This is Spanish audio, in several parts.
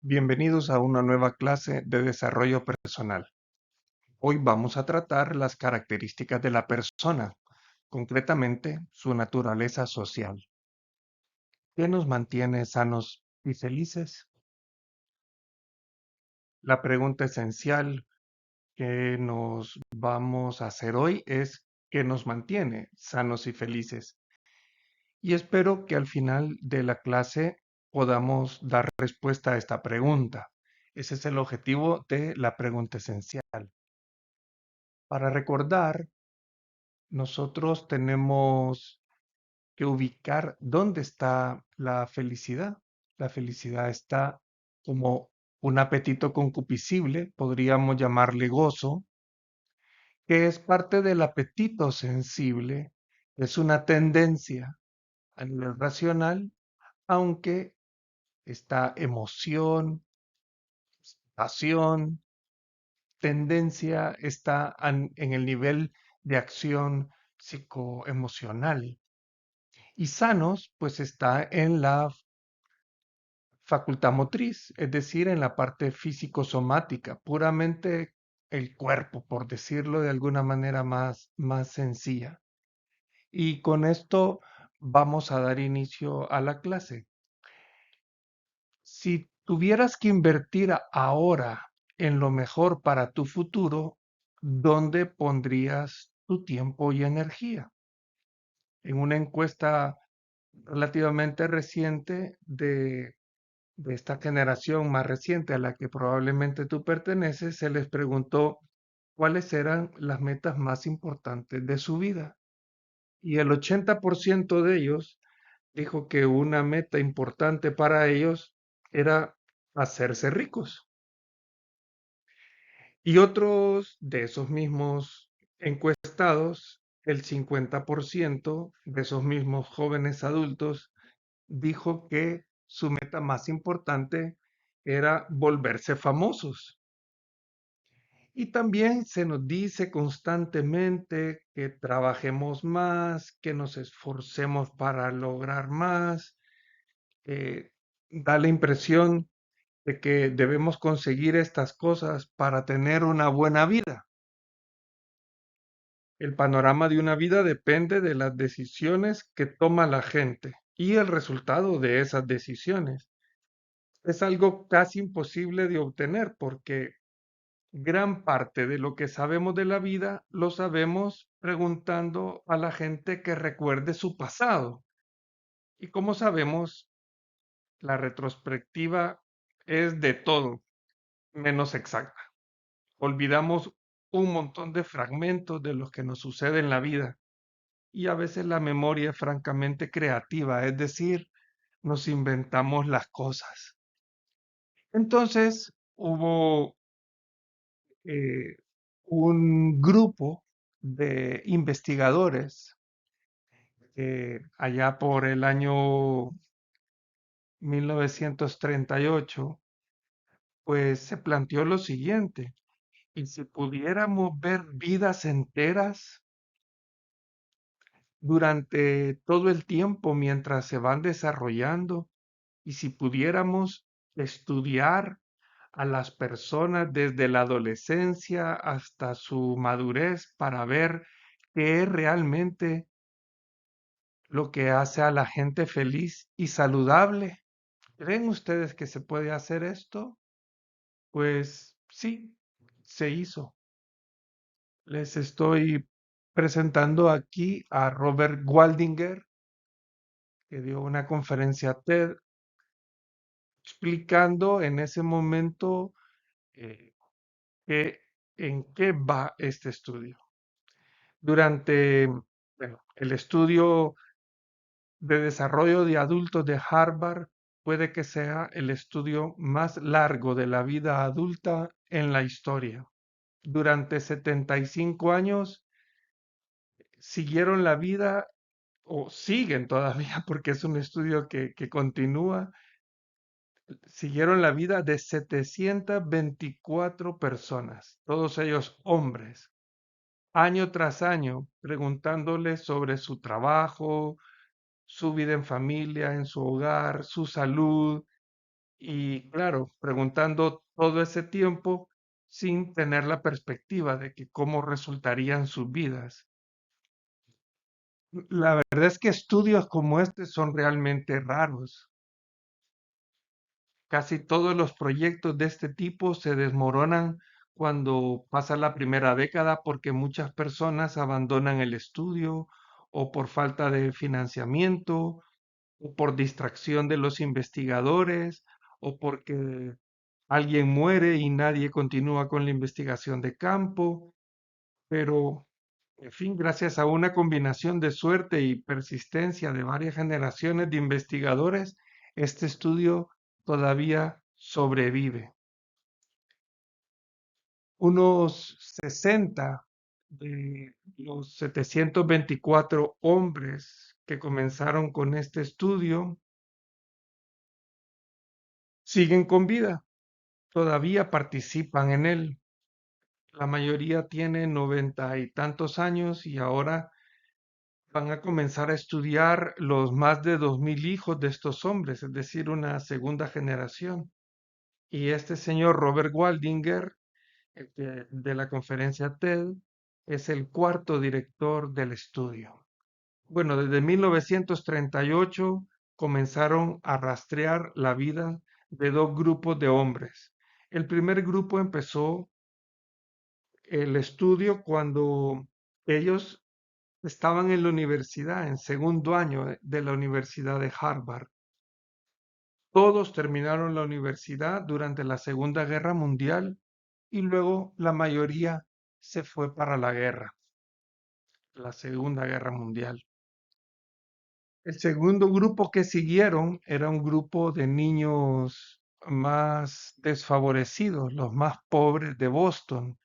Bienvenidos a una nueva clase de desarrollo personal. Hoy vamos a tratar las características de la persona, concretamente su naturaleza social. ¿Qué nos mantiene sanos y felices? La pregunta esencial que nos vamos a hacer hoy es ¿qué nos mantiene sanos y felices? Y espero que al final de la clase podamos dar respuesta a esta pregunta. Ese es el objetivo de la pregunta esencial. Para recordar, nosotros tenemos que ubicar dónde está la felicidad. La felicidad está como un apetito concupiscible, podríamos llamarle gozo, que es parte del apetito sensible, es una tendencia a nivel racional, aunque está emoción, pasión, tendencia está en el nivel de acción psicoemocional. Y sanos, pues está en la facultad motriz, es decir, en la parte físico-somática, puramente el cuerpo, por decirlo de alguna manera más sencilla. Y con esto vamos a dar inicio a la clase. Si tuvieras que invertir ahora en lo mejor para tu futuro, ¿dónde pondrías tu tiempo y energía? En una encuesta relativamente reciente de esta generación más reciente a la que probablemente tú perteneces, se les preguntó cuáles eran las metas más importantes de su vida. Y el 80% de ellos dijo que una meta importante para ellos era hacerse ricos. Y otros de esos mismos encuestados, el 50% de esos mismos jóvenes adultos dijo que su meta más importante era volverse famosos. Y también se nos dice constantemente que trabajemos más, que nos esforcemos para lograr más. Da la impresión de que debemos conseguir estas cosas para tener una buena vida. El panorama de una vida depende de las decisiones que toma la gente y el resultado de esas decisiones. Es algo casi imposible de obtener porque gran parte de lo que sabemos de la vida lo sabemos preguntando a la gente que recuerde su pasado. Y como sabemos, la retrospectiva es de todo menos exacta. Olvidamos un montón de fragmentos de lo que nos sucede en la vida y a veces la memoria es francamente creativa, es decir, nos inventamos las cosas. Entonces hubo eh, un grupo de investigadores allá por el año 1938, pues se planteó lo siguiente: ¿y si pudiéramos ver vidas enteras durante todo el tiempo mientras se van desarrollando? ¿Y si pudiéramos estudiar a las personas desde la adolescencia hasta su madurez para ver qué es realmente lo que hace a la gente feliz y saludable? ¿Creen ustedes que se puede hacer esto? Pues sí, se hizo. Les estoy presentando aquí a Robert Waldinger, que dio una conferencia TED explicando en ese momento eh, en qué va este estudio. Durante el estudio de desarrollo de adultos de Harvard, puede que sea el estudio más largo de la vida adulta en la historia. Durante 75 años siguieron la vida, o siguen todavía, porque es un estudio que continúa, siguieron la vida de 724 personas, todos ellos hombres, año tras año, preguntándoles sobre su trabajo, su vida en familia, en su hogar, su salud, Y claro, preguntando todo ese tiempo sin tener la perspectiva de que cómo resultarían sus vidas. La verdad es que estudios como este son realmente raros. Casi todos los proyectos de este tipo se desmoronan cuando pasa la primera década porque muchas personas abandonan el estudio o por falta de financiamiento o por distracción de los investigadores o porque alguien muere y nadie continúa con la investigación de campo. Pero, en fin, gracias a una combinación de suerte y persistencia de varias generaciones de investigadores, este estudio todavía sobrevive. Unos 60 de los 724 hombres que comenzaron con este estudio siguen con vida, todavía participan en él. La mayoría tiene 90 y tantos años y ahora van a comenzar a estudiar los más de 2000 hijos de estos hombres, es decir, una segunda generación. Y este señor Robert Waldinger, de la conferencia TED, es el cuarto director del estudio. Bueno, desde 1938 comenzaron a rastrear la vida de dos grupos de hombres. El primer grupo empezó el estudio cuando ellos estaban en la universidad, en segundo año de la Universidad de Harvard. Todos terminaron la universidad durante la Segunda Guerra Mundial y luego la mayoría se fue para la guerra, la Segunda Guerra Mundial. El segundo grupo que siguieron era un grupo de niños más desfavorecidos, los más pobres de Boston,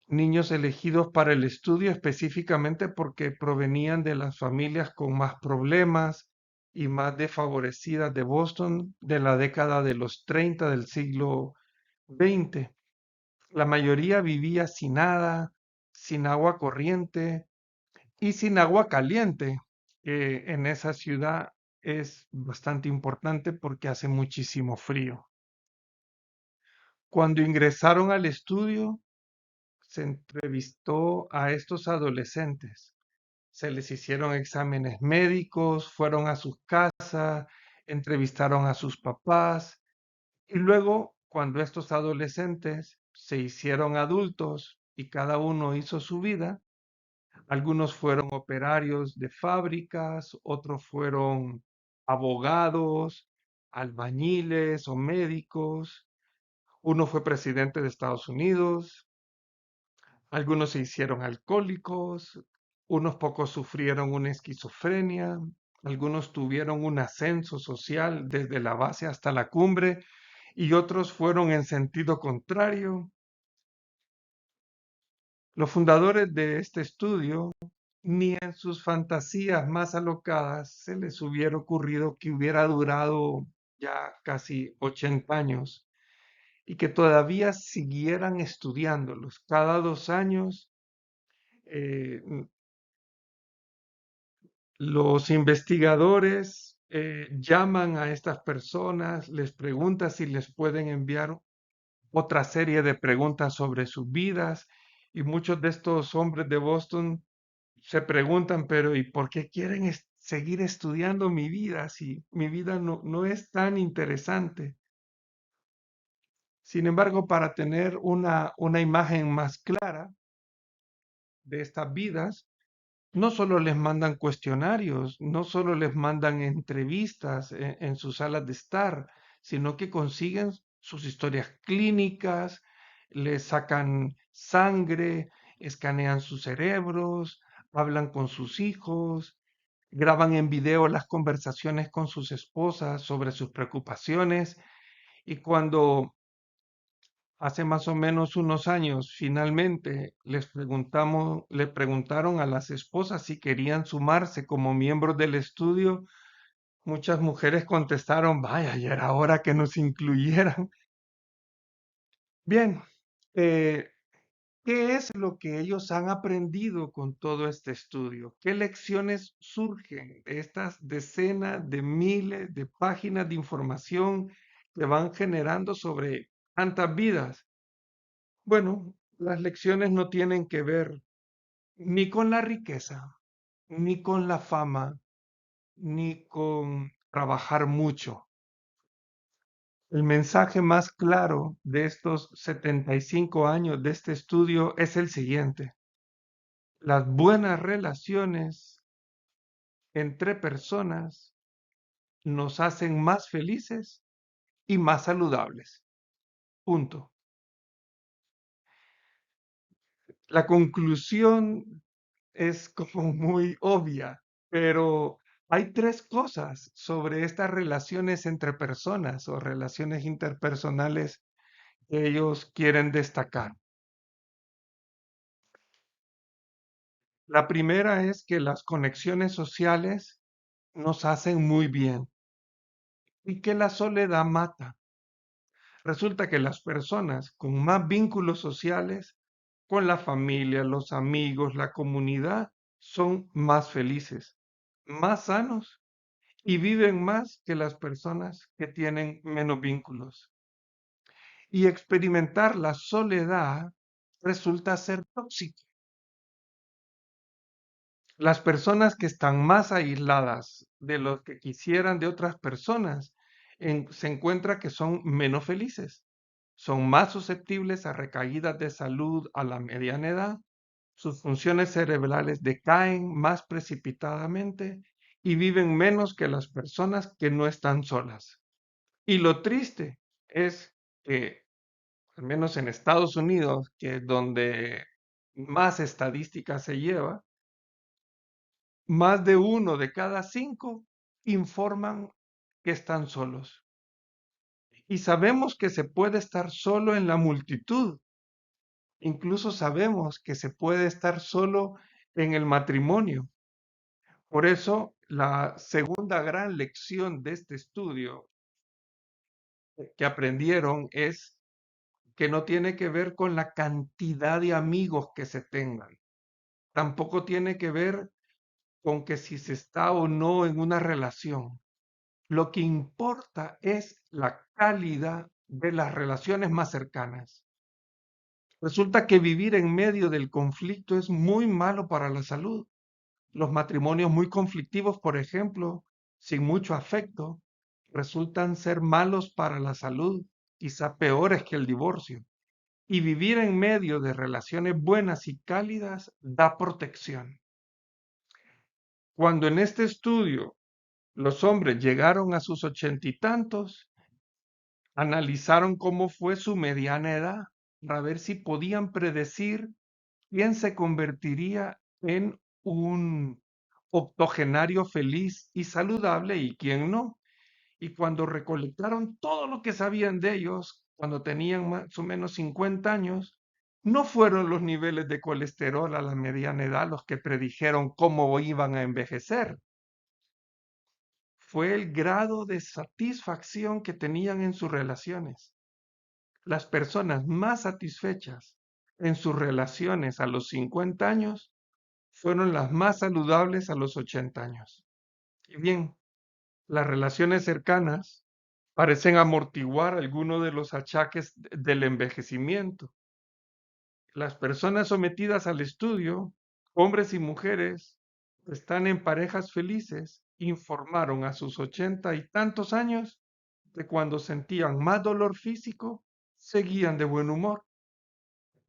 niños elegidos para el estudio específicamente porque provenían de las familias con más problemas y más desfavorecidas de Boston de la década de los 30 del siglo XX. La mayoría vivía sin nada, sin agua corriente y sin agua caliente, que en esa ciudad es bastante importante porque hace muchísimo frío. Cuando ingresaron al estudio, se entrevistó a estos adolescentes. Se les hicieron exámenes médicos, fueron a sus casas, entrevistaron a sus papás y luego, cuando estos adolescentes se hicieron adultos y cada uno hizo su vida, algunos fueron operarios de fábricas, otros fueron abogados, albañiles o médicos, uno fue presidente de Estados Unidos, algunos se hicieron alcohólicos, unos pocos sufrieron una esquizofrenia, algunos tuvieron un ascenso social desde la base hasta la cumbre y otros fueron en sentido contrario. Los fundadores de este estudio, ni en sus fantasías más alocadas se les hubiera ocurrido que hubiera durado ya casi 80 años y que todavía siguieran estudiándolos. Cada 2 años eh, los investigadores llaman a estas personas, les preguntan si les pueden enviar otra serie de preguntas sobre sus vidas y muchos de estos hombres de Boston se preguntan, pero ¿y por qué quieren seguir estudiando mi vida si mi vida no es tan interesante? Sin embargo, para tener una imagen más clara de estas vidas, no solo les mandan cuestionarios, no solo les mandan entrevistas en sus salas de estar, sino que consiguen sus historias clínicas, les sacan sangre, escanean sus cerebros, hablan con sus hijos, graban en video las conversaciones con sus esposas sobre sus preocupaciones y cuando hace más o menos unos años, finalmente le preguntaron a las esposas si querían sumarse como miembros del estudio. Muchas mujeres contestaron, vaya, ya era hora que nos incluyeran. Bien, eh, ¿qué es lo que ellos han aprendido con todo este estudio? ¿Qué lecciones surgen de estas decenas de miles de páginas de información que van generando sobre tantas vidas. Bueno, las lecciones no tienen que ver ni con la riqueza, ni con la fama, ni con trabajar mucho. El mensaje más claro de estos 75 años de este estudio es el siguiente. Las buenas relaciones entre personas nos hacen más felices y más saludables. Punto. La conclusión es como muy obvia, pero hay tres cosas sobre estas relaciones entre personas o relaciones interpersonales que ellos quieren destacar. La primera es que las conexiones sociales nos hacen muy bien y que la soledad mata. Resulta que las personas con más vínculos sociales, con la familia, los amigos, la comunidad, son más felices, más sanos y viven más que las personas que tienen menos vínculos. Y experimentar la soledad resulta ser tóxico. Las personas que están más aisladas de lo que quisieran de otras personas se encuentra que son menos felices, son más susceptibles a recaídas de salud a la mediana edad, sus funciones cerebrales decaen más precipitadamente y viven menos que las personas que no están solas. Y lo triste es que, al menos en Estados Unidos, que es donde más estadística se lleva, más de 1 de cada 5 informan que están solos. Y sabemos que se puede estar solo en la multitud. Incluso sabemos que se puede estar solo en el matrimonio. Por eso, la segunda gran lección de este estudio que aprendieron es que no tiene que ver con la cantidad de amigos que se tengan. Tampoco tiene que ver con que si se está o no en una relación. Lo que importa es la calidad de las relaciones más cercanas. Resulta que vivir en medio del conflicto es muy malo para la salud. Los matrimonios muy conflictivos, por ejemplo, sin mucho afecto, resultan ser malos para la salud, quizá peores que el divorcio. Y vivir en medio de relaciones buenas y cálidas da protección. Cuando en este estudio los hombres llegaron a sus 80 y tantos, analizaron cómo fue su mediana edad para ver si podían predecir quién se convertiría en un octogenario feliz y saludable y quién no. Y cuando recolectaron todo lo que sabían de ellos, cuando tenían más o menos 50 años, no fueron los niveles de colesterol a la mediana edad los que predijeron cómo iban a envejecer. Fue el grado de satisfacción que tenían en sus relaciones. Las personas más satisfechas en sus relaciones a los 50 años fueron las más saludables a los 80 años. Y bien, las relaciones cercanas parecen amortiguar algunos de los achaques del envejecimiento. Las personas sometidas al estudio, hombres y mujeres, están en parejas felices, informaron a sus 80 y tantos años de cuando sentían más dolor físico, seguían de buen humor.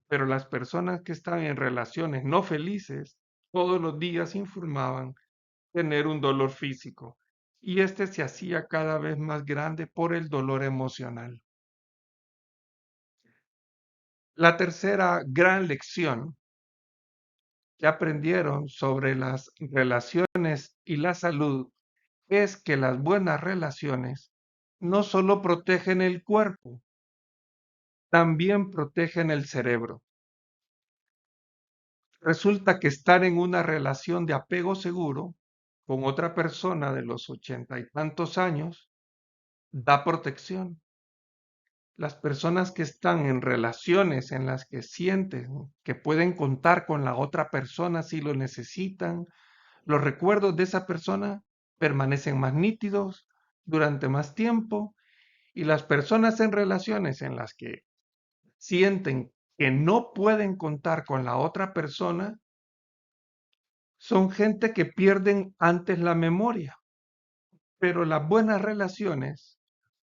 Pero las personas que están en relaciones no felices, todos los días informaban tener un dolor físico y este se hacía cada vez más grande por el dolor emocional. La tercera gran lección que aprendieron sobre las relaciones y la salud es que las buenas relaciones no solo protegen el cuerpo, también protegen el cerebro. Resulta que estar en una relación de apego seguro con otra persona de los 80 y tantos años da protección. Las personas que están en relaciones en las que sienten que pueden contar con la otra persona si lo necesitan, los recuerdos de esa persona permanecen más nítidos durante más tiempo Y las personas en relaciones en las que sienten que no pueden contar con la otra persona son gente que pierden antes la memoria. Pero las buenas relaciones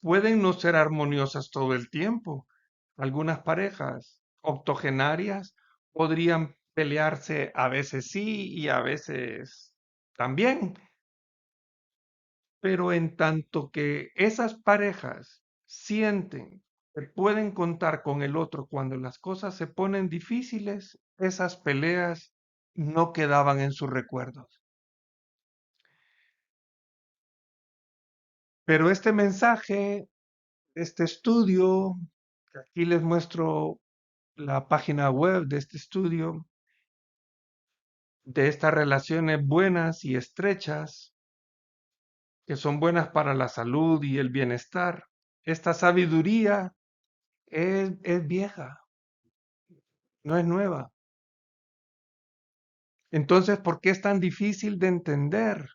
pueden no ser armoniosas todo el tiempo. Algunas parejas octogenarias podrían pelearse a veces sí y a veces también, pero en tanto que esas parejas sienten que pueden contar con el otro cuando las cosas se ponen difíciles, esas peleas no quedaban en sus recuerdos. Pero este mensaje, este estudio, que aquí les muestro la página web de este estudio, de estas relaciones buenas y estrechas, que son buenas para la salud y el bienestar. Esta sabiduría es vieja, no es nueva. Entonces, ¿por qué es tan difícil de entender?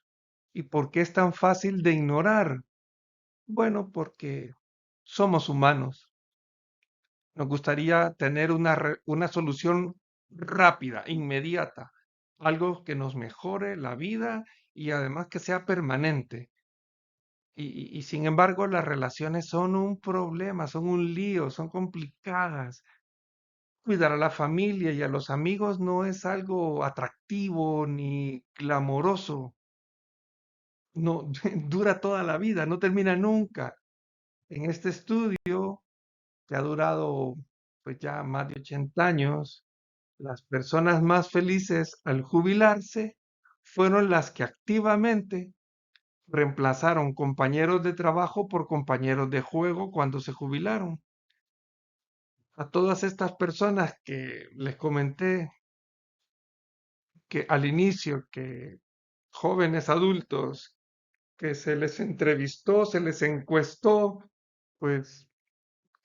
¿Y por qué es tan fácil de ignorar? Bueno, porque somos humanos. Nos gustaría tener una solución rápida, inmediata, algo que nos mejore la vida y además que sea permanente. Y sin embargo, las relaciones son un problema, son un lío, son complicadas. Cuidar a la familia y a los amigos no es algo atractivo ni glamoroso. No, dura toda la vida, no termina nunca. En este estudio, que ha durado pues ya más de 80 años, las personas más felices al jubilarse fueron las que activamente reemplazaron compañeros de trabajo por compañeros de juego cuando se jubilaron. A todas estas personas que les comenté que al inicio, que jóvenes adultos, que se les entrevistó, se les encuestó, pues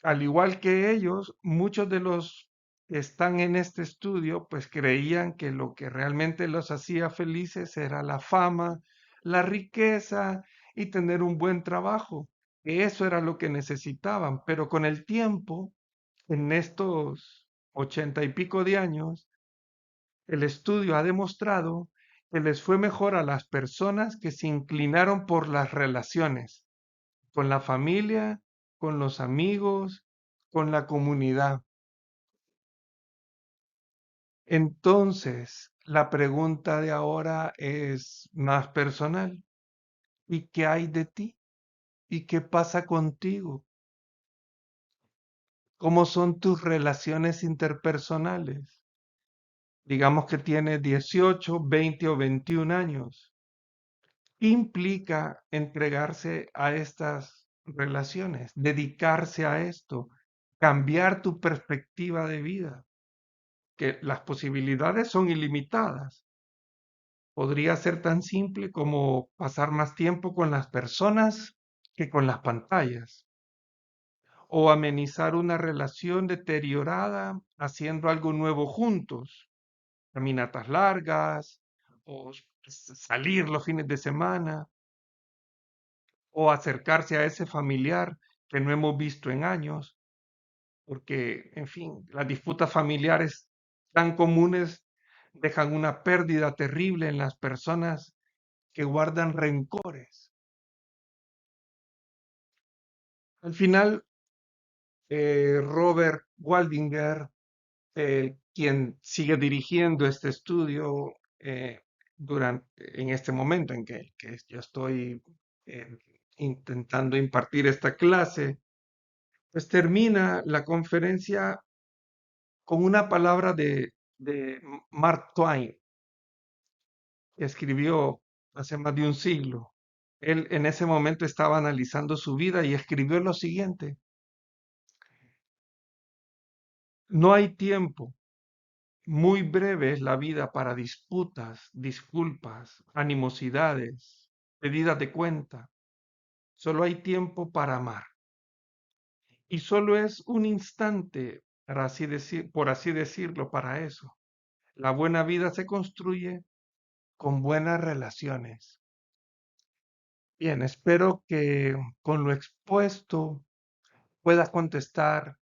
al igual que ellos, muchos de los que están en este estudio, pues creían que lo que realmente los hacía felices era la fama, la riqueza y tener un buen trabajo. Que eso era lo que necesitaban, pero con el tiempo, en estos 80 y pico de años, el estudio ha demostrado que les fue mejor a las personas que se inclinaron por las relaciones, con la familia, con los amigos, con la comunidad. Entonces, la pregunta de ahora es más personal. ¿Y qué hay de ti? ¿Y qué pasa contigo? ¿Cómo son tus relaciones interpersonales? Digamos que tienes 18, 20 o 21 años. ¿Qué implica entregarse a estas relaciones, dedicarse a esto, cambiar tu perspectiva de vida? Que las posibilidades son ilimitadas. Podría ser tan simple como pasar más tiempo con las personas que con las pantallas, o amenizar una relación deteriorada haciendo algo nuevo juntos, caminatas largas, o salir los fines de semana, o acercarse a ese familiar que no hemos visto en años, porque, en fin, las disputas familiares tan comunes dejan una pérdida terrible en las personas que guardan rencores. Al final, Robert Waldinger, quien sigue dirigiendo este estudio en este momento en que yo estoy eh, intentando impartir esta clase, pues termina la conferencia con una palabra de Mark Twain, que escribió hace más de un siglo. Él en ese momento estaba analizando su vida y escribió lo siguiente: no hay tiempo, muy breve es la vida para disputas, disculpas, animosidades, pedidas de cuenta. Solo hay tiempo para amar. Y solo es un instante, por así decirlo, para eso. La buena vida se construye con buenas relaciones. Bien, espero que con lo expuesto puedas contestar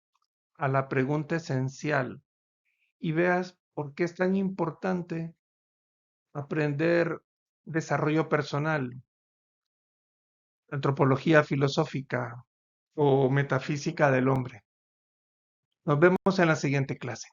a la pregunta esencial y veas por qué es tan importante aprender desarrollo personal, antropología filosófica o metafísica del hombre. Nos vemos en la siguiente clase.